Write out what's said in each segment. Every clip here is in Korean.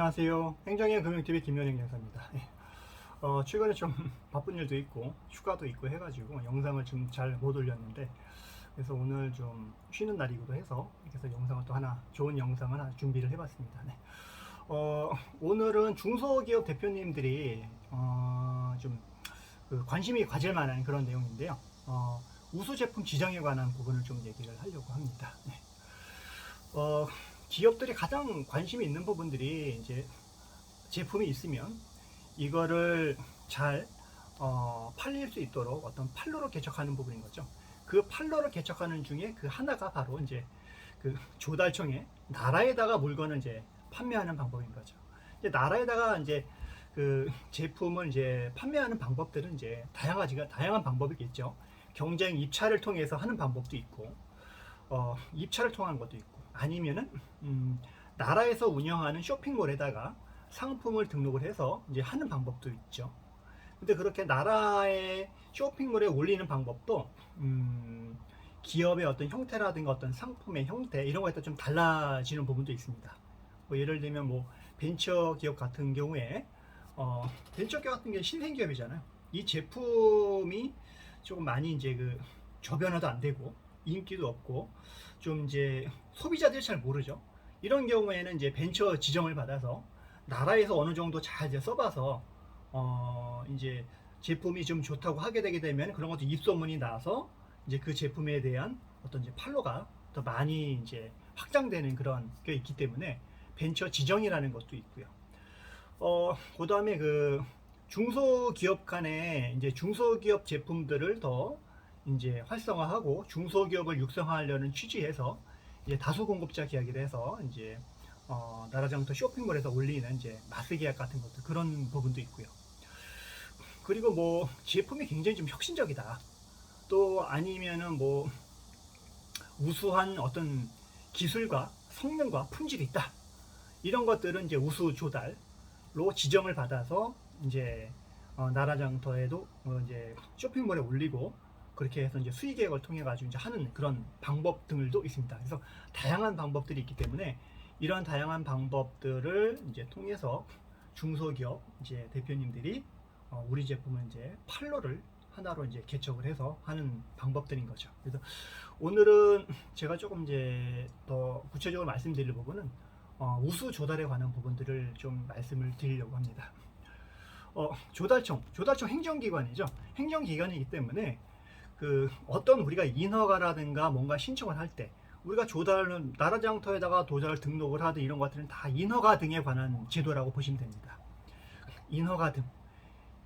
안녕하세요. 행정의 금융TV 김연행 여사입니다. 최근에 좀 바쁜 일도 있고 휴가도 있고 해가지고 영상을 좀 잘 못 올렸는데, 그래서 오늘 좀 쉬는 날이기도 해서 그래서 영상을 또 하나, 좋은 영상 하나 준비를 해봤습니다. 네. 오늘은 중소기업 대표님들이 좀그 관심이 가질 만한 그런 내용인데요. 우수 제품 지정에 관한 부분을 좀 얘기를 하려고 합니다. 네. 기업들이 가장 관심이 있는 부분들이 이제 제품이 있으면 이거를 잘 팔릴 수 있도록 어떤 판로를 개척하는 부분인 거죠. 그 판로를 개척하는 중에 그 하나가 바로 이제 그 조달청에 나라에다가 물건을 이제 판매하는 방법인 거죠. 이제 나라에다가 이제 그 제품을 이제 판매하는 방법들은 이제 다양한 방법이겠죠. 경쟁 입찰을 통해서 하는 방법도 있고, 입찰을 통한 것도 있고, 아니면은 나라에서 운영하는 쇼핑몰에다가 상품을 등록을 해서 이제 하는 방법도 있죠. 근데 그렇게 나라의 쇼핑몰에 올리는 방법도 기업의 어떤 형태라든가 어떤 상품의 형태 이런 거에 따라 좀 달라지는 부분도 있습니다. 뭐 예를 들면 뭐 벤처 기업 같은 경우에 벤처 기업 같은 게 신생 기업이잖아요. 이 제품이 조금 많이 이제 그 저변화도 안 되고 인기도 없고 좀 이제 소비자들이 잘 모르죠. 이런 경우에는 이제 벤처 지정을 받아서 나라에서 어느 정도 잘 이제 써봐서 이제 제품이 좀 좋다고 하게 되게 되면 그런 것도 입소문이 나서 이제 그 제품에 대한 어떤 이제 판로가 더 많이 이제 확장되는 그런 게 있기 때문에 벤처 지정이라는 것도 있고요. 그 다음에 그 중소기업 간에 이제 중소기업 제품들을 더 이제 활성화하고 중소기업을 육성하려는 취지에서 이제 다수 공급자 계약을 해서 이제 나라장터 쇼핑몰에서 올리는 이제 마스 계약 같은 것도 그런 부분도 있고요. 그리고 뭐 제품이 굉장히 좀 혁신적이다. 또 아니면은 뭐 우수한 어떤 기술과 성능과 품질이 있다. 이런 것들은 이제 우수 조달로 지정을 받아서 이제 나라장터에도 이제 쇼핑몰에 올리고 그렇게 해서 이제 수익계획을 통해 가지고 이제 하는 그런 방법 등들도 있습니다. 그래서 다양한 방법들이 있기 때문에 이런 다양한 방법들을 이제 통해서 중소기업 이제 대표님들이 우리 제품을 이제 판로를 하나로 이제 개척을 해서 하는 방법들인 거죠. 그래서 오늘은 제가 조금 이제 더 구체적으로 말씀드릴 부분은 우수 조달에 관한 부분들을 좀 말씀을 드리려고 합니다. 조달청 행정기관이죠. 행정기관이기 때문에 그 어떤 우리가 인허가라든가 뭔가 신청을 할 때 우리가 조달은 나라장터에다가 도달 등록을 하든 이런 것들은 다 인허가 등에 관한 제도라고 보시면 됩니다. 인허가 등,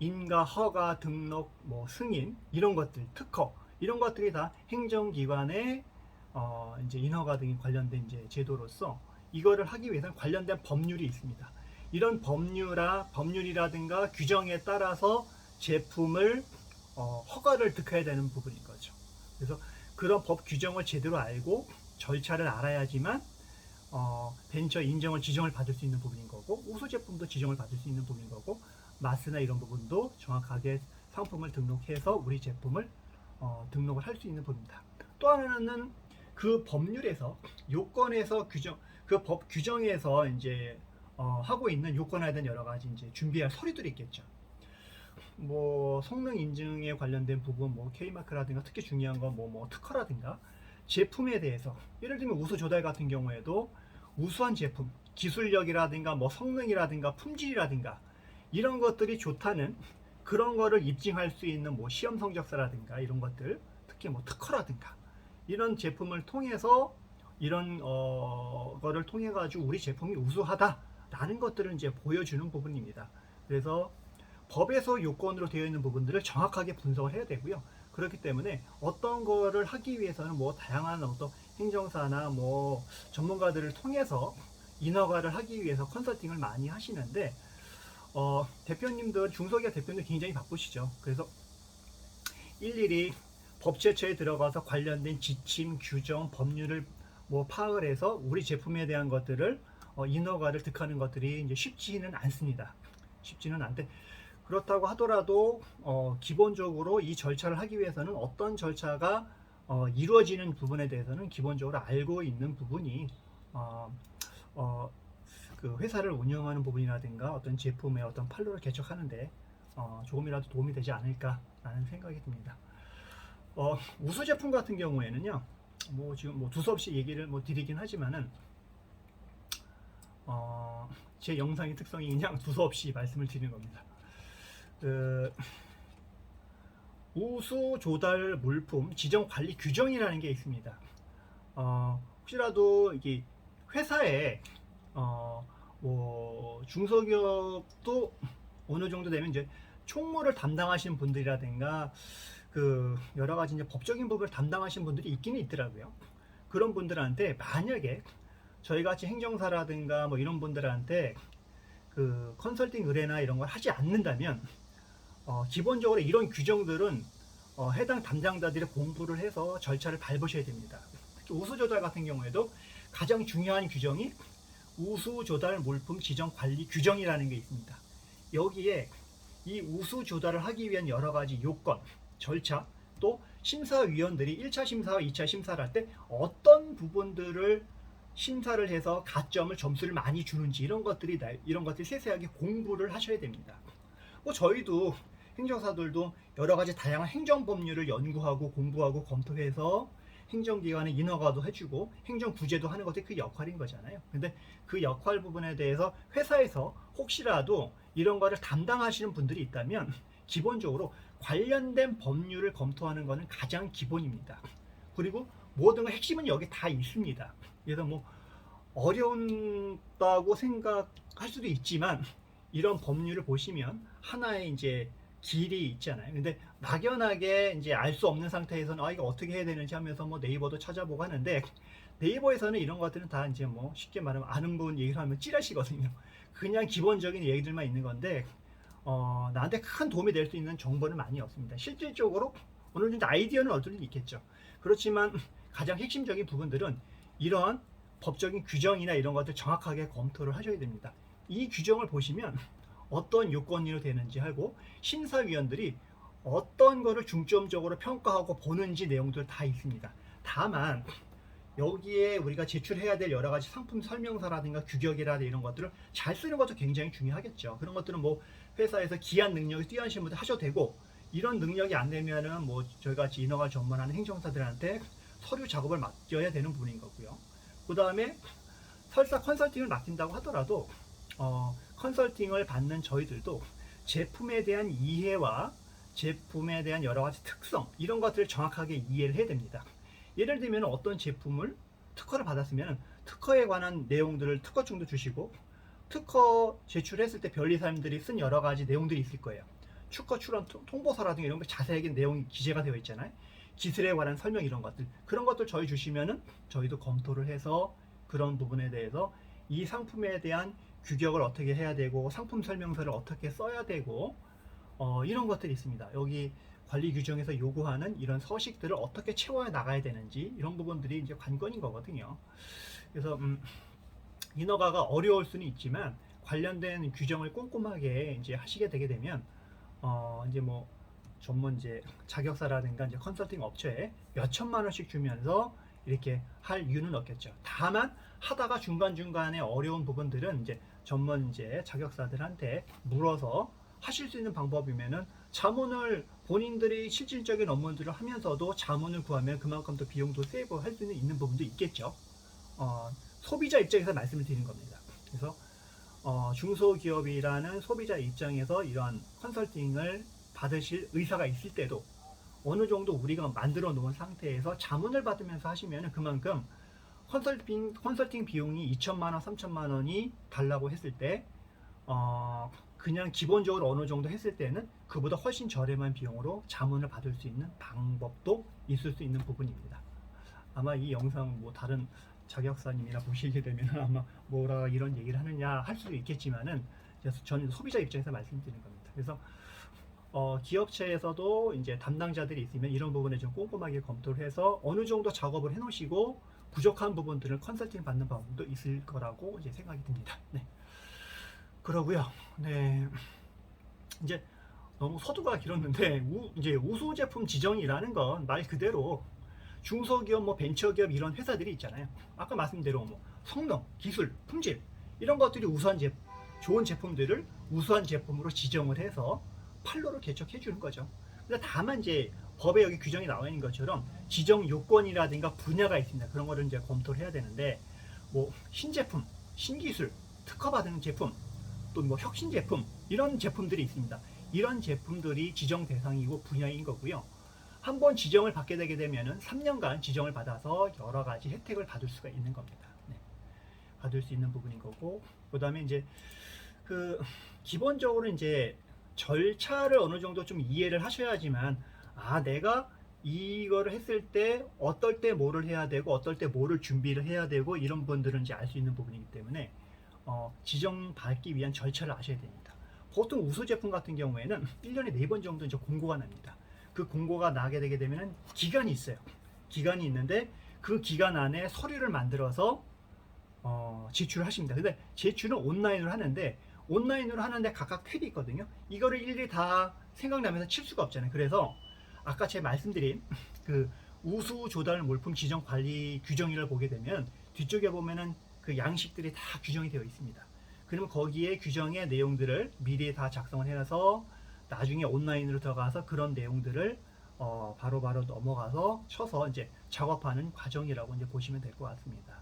인가, 허가, 등록, 뭐 승인 이런 것들, 특허 이런 것들이 다 행정기관의 이제 인허가 등이 관련된 이제 제도로서 이거를 하기 위해서는 관련된 법률이 있습니다. 이런 법률이라든가 규정에 따라서 제품을 허가를 득해야 되는 부분인 거죠. 그래서 그런 법 규정을 제대로 알고 절차를 알아야지만 벤처 인정을 지정을 받을 수 있는 부분인 거고 우수 제품도 지정을 받을 수 있는 부분인 거고 마스나 이런 부분도 정확하게 상품을 등록해서 우리 제품을 등록을 할 수 있는 부분입니다. 또 하나는 그 법률에서 요건에서 그 법 규정에서 이제 하고 있는 요건에 대한 여러 가지 이제 준비할 서류들이 있겠죠. 뭐 성능 인증에 관련된 부분, 뭐 K마크라든가 특히 중요한 건 뭐 특허라든가 제품에 대해서 예를 들면 우수 조달 같은 경우에도 우수한 제품, 기술력이라든가 뭐 성능이라든가 품질이라든가 이런 것들이 좋다는 그런 거를 입증할 수 있는 뭐 시험 성적서라든가 이런 것들, 특히 뭐 특허라든가 이런 제품을 통해서 이런 거를 통해 가지고 우리 제품이 우수하다라는 것들을 이제 보여주는 부분입니다. 그래서 법에서 요건으로 되어 있는 부분들을 정확하게 분석을 해야 되고요. 그렇기 때문에 어떤 거를 하기 위해서는 뭐 다양한 어떤 행정사나 뭐 전문가들을 통해서 인허가를 하기 위해서 컨설팅을 많이 하시는데 대표님들 중소기업 대표님들 굉장히 바쁘시죠. 그래서 일일이 법제처에 들어가서 관련된 지침, 규정, 법률을 뭐 파악을 해서 우리 제품에 대한 것들을 인허가를 득하는 것들이 이제 쉽지는 않습니다. 쉽지는 않대. 그렇다고 하더라도 기본적으로 이 절차를 하기 위해서는 어떤 절차가 이루어지는 부분에 대해서는 기본적으로 알고 있는 부분이 그 회사를 운영하는 부분이라든가 어떤 제품의 어떤 판로를 개척하는데 조금이라도 도움이 되지 않을까라는 생각이 듭니다. 우수 제품 같은 경우에는요, 뭐 지금 뭐 두서없이 얘기를 뭐 드리긴 하지만은 제 영상의 특성이 그냥 두서없이 말씀을 드리는 겁니다. 그 우수 조달 물품 지정 관리 규정이라는 게 있습니다. 혹시라도 이게 회사에 뭐 중소기업도 어느 정도 되면 이제 총무를 담당하시는 분들이라든가 그 여러 가지 이제 법적인 부분을 담당하시는 분들이 있기는 있더라고요. 그런 분들한테 만약에 저희 같이 행정사라든가 뭐 이런 분들한테 그 컨설팅 의뢰나 이런 걸 하지 않는다면 기본적으로 이런 규정들은 해당 담당자들이 공부를 해서 절차를 밟으셔야 됩니다. 특히 우수조달 같은 경우에도 가장 중요한 규정이 우수조달 물품 지정 관리 규정이라는 게 있습니다. 여기에 이 우수조달을 하기 위한 여러 가지 요건, 절차, 또 심사위원들이 1차 심사와 2차 심사를 할 때 어떤 부분들을 심사를 해서 가점을 점수를 많이 주는지 이런 것들이 세세하게 공부를 하셔야 됩니다. 뭐 저희도 행정사들도 여러 가지 다양한 행정법률을 연구하고 공부하고 검토해서 행정기관에 인허가도 해주고 행정구제도 하는 것이 그 역할인 거잖아요. 근데 그 역할 부분에 대해서 회사에서 혹시라도 이런 거를 담당하시는 분들이 있다면 기본적으로 관련된 법률을 검토하는 것은 가장 기본입니다. 그리고 모든 핵심은 여기 다 있습니다. 그래서 뭐 어려운다고 생각할 수도 있지만 이런 법률을 보시면 하나의 이제 길이 있잖아요. 근데 막연하게 이제 알 수 없는 상태에서는 이거 어떻게 해야 되는지 하면서 뭐 네이버도 찾아보고 하는데 네이버에서는 이런 것들은 다 이제 뭐 쉽게 말하면 아는 분 얘기를 하면 찌라시거든요. 그냥 기본적인 얘기들만 있는 건데 나한테 큰 도움이 될 수 있는 정보는 많이 없습니다. 실질적으로 어느 정도 아이디어는 얻을 수 있겠죠. 그렇지만 가장 핵심적인 부분들은 이런 법적인 규정이나 이런 것들 정확하게 검토를 하셔야 됩니다. 이 규정을 보시면 어떤 요건으로 되는지 하고 심사위원들이 어떤 거를 중점적으로 평가하고 보는지 내용들 다 있습니다. 다만 여기에 우리가 제출해야 될 여러 가지 상품 설명서라든가 규격이라든가 이런 것들을 잘 쓰는 것도 굉장히 중요하겠죠. 그런 것들은 뭐 회사에서 기한 능력이 뛰어나신 분들 하셔도 되고 이런 능력이 안 되면은 뭐 저희같이 인허가 전문하는 행정사들한테 서류 작업을 맡겨야 되는 부분인 거고요. 그 다음에 설사 컨설팅을 맡긴다고 하더라도 컨설팅을 받는 저희들도 제품에 대한 이해와 제품에 대한 여러 가지 특성 이런 것들을 정확하게 이해를 해야 됩니다. 예를 들면 어떤 제품을 특허를 받았으면 특허에 관한 내용들을 특허증도 주시고 특허 제출했을 때 변리사님들이 쓴 여러 가지 내용들이 있을 거예요. 특허 출원 통보서라든가 이런 거 자세하게 내용이 기재가 되어 있잖아요. 기술에 관한 설명 이런 것들 그런 것들 저희 주시면은 저희도 검토를 해서 그런 부분에 대해서 이 상품에 대한 규격을 어떻게 해야 되고 상품 설명서를 어떻게 써야 되고 이런 것들이 있습니다. 여기 관리 규정에서 요구하는 이런 서식들을 어떻게 채워야 나가야 되는지 이런 부분들이 이제 관건인 거거든요. 그래서 인허가가 어려울 수는 있지만 관련된 규정을 꼼꼼하게 이제 하시게 되게 되면 이제 뭐 전문 이제 자격사라든가 이제 컨설팅 업체에 몇 천만 원씩 주면서 이렇게 할 이유는 없겠죠. 다만 하다가 중간중간에 어려운 부분들은 이제 전문 이제 자격사들한테 물어서 하실 수 있는 방법이면은 자문을 본인들이 실질적인 업무들을 하면서도 자문을 구하면 그만큼 더 비용도 세이브 할 수 있는 부분도 있겠죠. 소비자 입장에서 말씀을 드리는 겁니다. 그래서 중소기업이라는 소비자 입장에서 이러한 컨설팅을 받으실 의사가 있을 때도 어느 정도 우리가 만들어 놓은 상태에서 자문을 받으면서 하시면 그만큼 컨설팅 비용이 2천만 원, 3천만 원이 달라고 했을 때 그냥 기본적으로 어느 정도 했을 때는 그보다 훨씬 저렴한 비용으로 자문을 받을 수 있는 방법도 있을 수 있는 부분입니다. 아마 이 영상 뭐 다른 자격사님이나 보시게 되면 아마 뭐라 이런 얘기를 하느냐 할 수도 있겠지만은 저는 소비자 입장에서 말씀드리는 겁니다. 그래서 기업체에서도 이제 담당자들이 있으면 이런 부분에 좀 꼼꼼하게 검토를 해서 어느 정도 작업을 해놓으시고 부족한 부분들을 컨설팅 받는 방법도 있을 거라고 이제 생각이 듭니다. 네. 그러고요. 네. 이제 너무 서두가 길었는데 이제 우수 제품 지정이라는 건 말 그대로 중소기업, 뭐 벤처기업 이런 회사들이 있잖아요. 아까 말씀대로 뭐 성능, 기술, 품질 이런 것들이 좋은 제품들을 우수한 제품으로 지정을 해서 판로를 개척해 주는 거죠. 근데 다만 이제 법에 여기 규정이 나와 있는 것처럼 지정 요건이라든가 분야가 있습니다. 그런 거를 이제 검토를 해야 되는데, 뭐 신제품, 신기술, 특허받은 제품, 또 뭐 혁신 제품, 이런 제품들이 있습니다. 이런 제품들이 지정 대상이고 분야인 거고요. 한번 지정을 받게 되게 되면은 3년간 지정을 받아서 여러 가지 혜택을 받을 수가 있는 겁니다. 네. 받을 수 있는 부분인 거고, 그다음에 이제 그 기본적으로 이제 절차를 어느 정도 좀 이해를 하셔야지만, 내가 이거를 했을 때 어떨 때 뭐를 해야 되고 어떨 때 뭐를 준비를 해야 되고 이런 분들은 이제 알 수 있는 부분이기 때문에 지정 받기 위한 절차를 아셔야 됩니다. 보통 우수 제품 같은 경우에는 1년에 4번 정도 이제 공고가 납니다. 그 공고가 나게 되게 되면 기간이 있어요. 기간이 있는데 그 기간 안에 서류를 만들어서 제출을 하십니다. 근데 제출은 온라인으로 하는데, 각각 탭이 있거든요. 이거를 일일이 다 생각나면서 칠 수가 없잖아요. 그래서 아까 제가 말씀드린 그 우수 조달 물품 지정 관리 규정위를 보게 되면 뒤쪽에 보면은 그 양식들이 다 규정이 되어 있습니다. 그러면 거기에 규정의 내용들을 미리 다 작성을 해서 나중에 온라인으로 들어가서 그런 내용들을 바로바로 넘어가서 쳐서 이제 작업하는 과정이라고 이제 보시면 될 것 같습니다.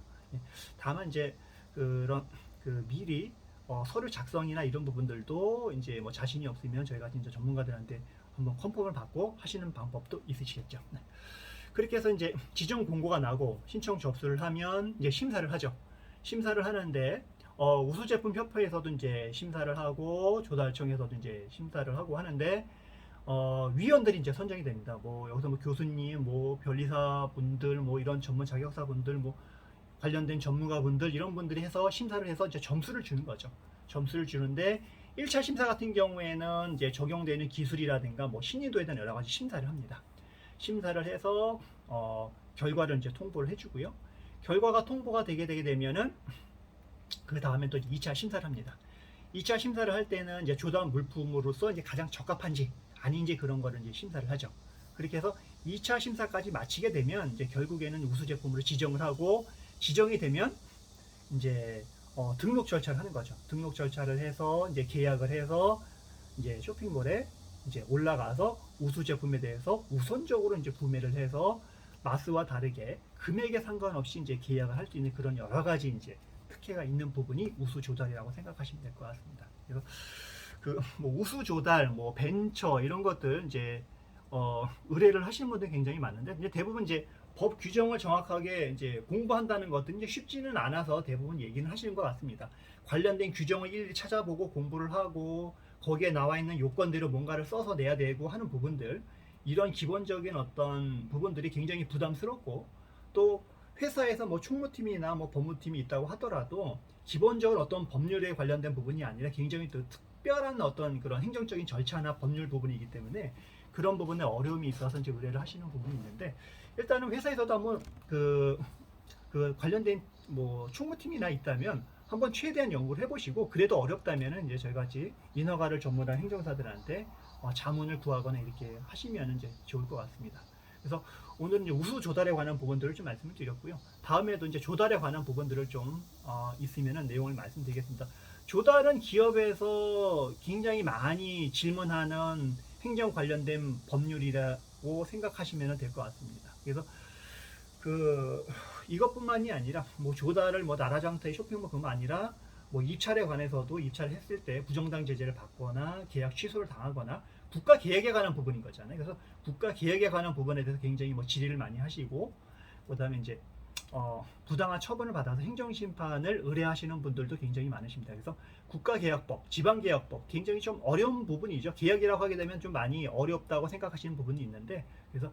다만 이제 그런 미리 서류 작성이나 이런 부분들도 이제 뭐 자신이 없으면 저희가 이제 전문가들한테 한번 컨펌을 받고 하시는 방법도 있으시겠죠. 네. 그렇게 해서 이제 지정 공고가 나고 신청 접수를 하면 이제 심사를 하죠. 심사를 하는데 우수제품 협회에서도 이제 심사를 하고 조달청에서도 이제 심사를 하고 하는데 위원들이 이제 선정이 됩니다. 뭐 여기서 뭐 교수님, 뭐 변리사 분들, 뭐 이런 전문 자격사 분들, 뭐 관련된 전문가분들 이런 분들이 해서 심사를 해서 이제 점수를 주는 거죠. 점수를 주는데 1차 심사 같은 경우에는 이제 적용되는 기술이라든가 뭐 신의도에 대한 여러 가지 심사를 합니다. 심사를 해서 결과를 이제 통보를 해주고요. 결과가 통보가 되게 되면은 그 다음에 또 2차 심사를 합니다. 2차 심사를 할 때는 이제 조달 물품으로서 이제 가장 적합한지 아닌지 그런 거를 이제 심사를 하죠. 그렇게 해서 2차 심사까지 마치게 되면 이제 결국에는 우수 제품으로 지정을 하고, 지정이 되면 이제 등록 절차를 하는 거죠. 등록 절차를 해서 이제 계약을 해서 이제 쇼핑몰에 이제 올라가서 우수 제품에 대해서 우선적으로 이제 구매를 해서 마스와 다르게 금액에 상관없이 이제 계약을 할 수 있는 그런 여러 가지 이제 특혜가 있는 부분이 우수 조달이라고 생각하시면 될 것 같습니다. 그래서 뭐 우수 조달, 뭐 벤처 이런 것들 이제 의뢰를 하시는 분들이 굉장히 많은데, 이제 대부분 이제 법 규정을 정확하게 이제 공부한다는 것들은 이제 쉽지는 않아서 대부분 얘기는 하시는 것 같습니다. 관련된 규정을 일일이 찾아보고 공부를 하고 거기에 나와 있는 요건대로 뭔가를 써서 내야 되고 하는 부분들, 이런 기본적인 어떤 부분들이 굉장히 부담스럽고, 또 회사에서 뭐 총무팀이나 뭐 법무팀이 있다고 하더라도 기본적으로 어떤 법률에 관련된 부분이 아니라 굉장히 또 특별한 어떤 그런 행정적인 절차나 법률 부분이기 때문에 그런 부분에 어려움이 있어서 이제 의뢰를 하시는 부분이 있는데, 일단은 회사에서도 한번 그 관련된 뭐 총무팀이나 있다면 한번 최대한 연구를 해보시고, 그래도 어렵다면은 이제 저희 같이 인허가를 전문한 행정사들한테 자문을 구하거나 이렇게 하시면 이제 좋을 것 같습니다. 그래서 오늘은 이제 우수 조달에 관한 부분들을 좀 말씀을 드렸고요. 다음에도 이제 조달에 관한 부분들을 좀 있으면은 내용을 말씀드리겠습니다. 조달은 기업에서 굉장히 많이 질문하는 행정 관련된 법률이라고 생각하시면 될 것 같습니다. 그래서 이것뿐만이 아니라 뭐 조달을 뭐 나라장터의 쇼핑몰 그뿐만 아니라 뭐 입찰에 관해서도 입찰을 했을 때 부정당 제재를 받거나 계약 취소를 당하거나 국가 계획에 관한 부분인 거잖아요. 그래서 국가 계획에 관한 부분에 대해서 굉장히 뭐 질의를 많이 하시고, 그다음에 이제 부당한 처분을 받아서 행정심판을 의뢰하시는 분들도 굉장히 많으십니다. 그래서 국가계약법, 지방계약법 굉장히 좀 어려운 부분이죠. 계약이라고 하게 되면 좀 많이 어렵다고 생각하시는 부분이 있는데, 그래서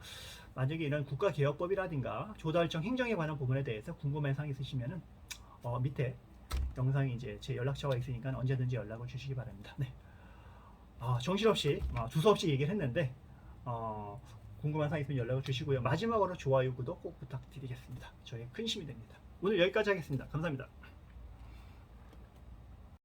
만약에 이런 국가계약법이라든가 조달청 행정에 관한 부분에 대해서 궁금한 사항 있으시면은 밑에 영상에 이제 제 연락처가 있으니까 언제든지 연락을 주시기 바랍니다. 네. 정신없이 두서없이 얘기를 했는데 궁금한 사항 있으면 연락을 주시고요. 마지막으로 좋아요, 구독 꼭 부탁드리겠습니다. 저의 큰 힘이 됩니다. 오늘 여기까지 하겠습니다. 감사합니다.